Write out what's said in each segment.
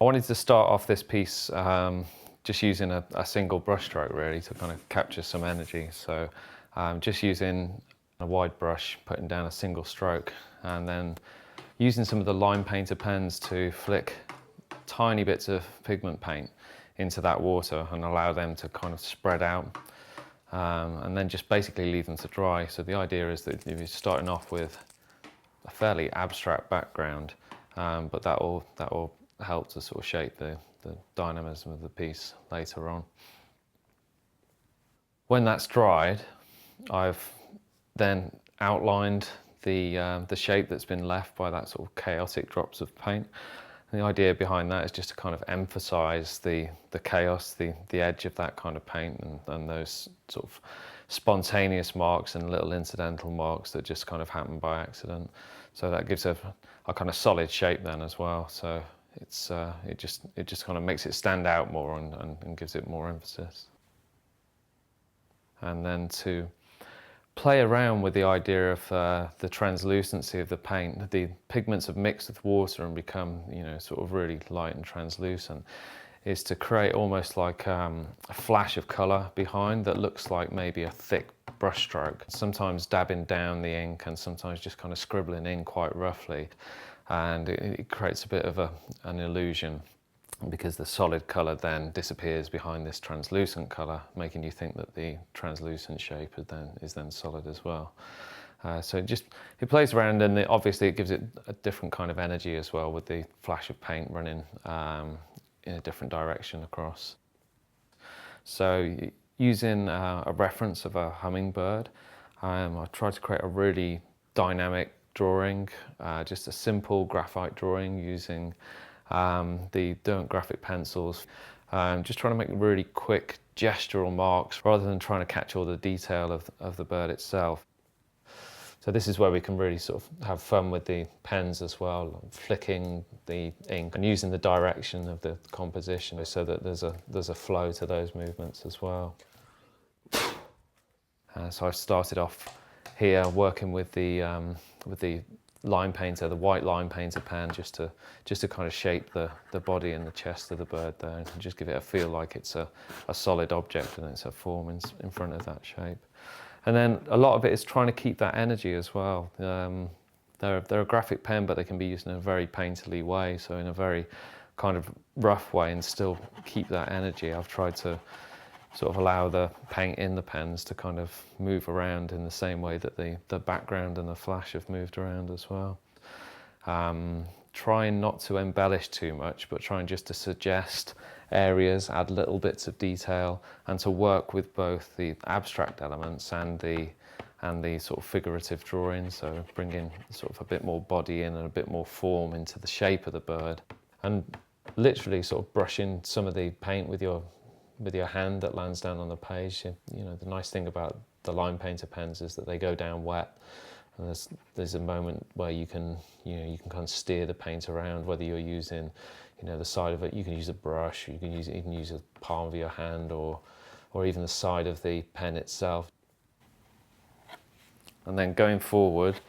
I wanted to start off this piece just using a single brush stroke really to kind of capture some energy. So just using a wide brush, putting down a single stroke, and then using some of the line painter pens to flick tiny bits of pigment paint into that water and allow them to kind of spread out, and then just basically leave them to dry. So the idea is that you're starting off with a fairly abstract background, but that will help to sort of shape the dynamism of the piece later on. When that's dried, I've then outlined the shape that's been left by that sort of chaotic drops of paint. And the idea behind that is just to kind of emphasize the chaos, the edge of that kind of paint, and those sort of spontaneous marks and little incidental marks that just kind of happen by accident. So that gives a kind of solid shape then as well. So it just kind of makes it stand out more and gives it more emphasis. And then to play around with the idea of the translucency of the paint. The pigments have mixed with water and become, sort of really light and translucent, is to create almost like a flash of colour behind that looks like maybe a thick brush stroke. Sometimes dabbing down the ink and sometimes just kind of scribbling in quite roughly, and it creates a bit of an illusion, because the solid colour then disappears behind this translucent colour, making you think that the translucent shape is then solid as well. So it plays around, and obviously it gives it a different kind of energy as well, with the flash of paint running in a different direction across. So using a reference of a hummingbird, I tried to create a really dynamic drawing, just a simple graphite drawing using the Derwent Graphik pencils, just trying to make really quick gestural marks rather than trying to catch all the detail of the bird itself. So this is where we can really sort of have fun with the pens as well, flicking the ink and using the direction of the composition so that there's a flow to those movements as well. So I started off here working with the line painter, the white line painter pen, just to kind of shape the body and the chest of the bird there, and just give it a feel like it's a solid object and it's a form in front of that shape. And then a lot of it is trying to keep that energy as well. They're a graphic pen, but they can be used in a very painterly way, so in a very kind of rough way, and still keep that energy. I've tried to sort of allow the paint in the pens to kind of move around in the same way that the background and the flash have moved around as well. Trying not to embellish too much, but trying just to suggest areas, add little bits of detail, and to work with both the abstract elements and the sort of figurative drawing, so bringing sort of a bit more body in and a bit more form into the shape of the bird, and literally sort of brushing some of the paint with your hand that lands down on the page. The nice thing about the line painter pens is that they go down wet, and there's a moment where you can kind of steer the paint around, whether you're using the side of it. You can use a brush, you can even use the palm of your hand, or even the side of the pen itself. And then going forward,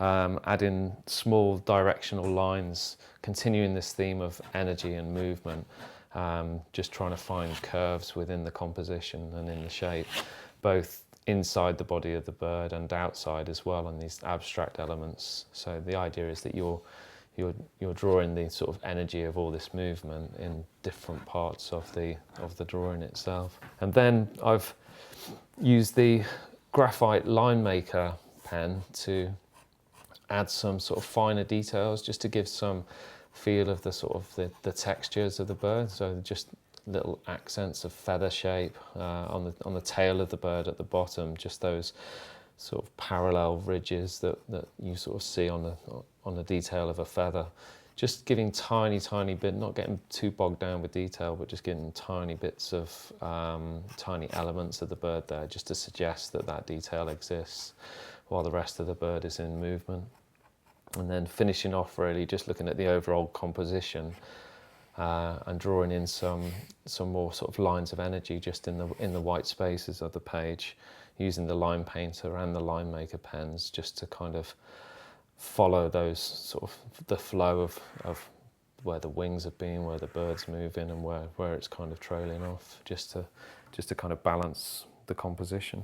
adding small directional lines, continuing this theme of energy and movement, just trying to find curves within the composition and in the shape, both inside the body of the bird and outside as well, and these abstract elements. So the idea is that you're drawing the sort of energy of all this movement in different parts of the drawing itself. And then I've used the graphite line maker pen to add some sort of finer details, just to give some feel of the sort of the textures of the bird. So just little accents of feather shape on the tail of the bird at the bottom, just those sort of parallel ridges that you sort of see on the detail of a feather. Just giving tiny bit, not getting too bogged down with detail, but just getting tiny bits of tiny elements of the bird there, just to suggest that detail exists while the rest of the bird is in movement. And then finishing off really just looking at the overall composition and drawing in some more sort of lines of energy just in the white spaces of the page, using the line painter and the line maker pens just to kind of follow those sort of the flow of where the wings have been, where the bird's moving, and where it's kind of trailing off, just to kind of balance the composition.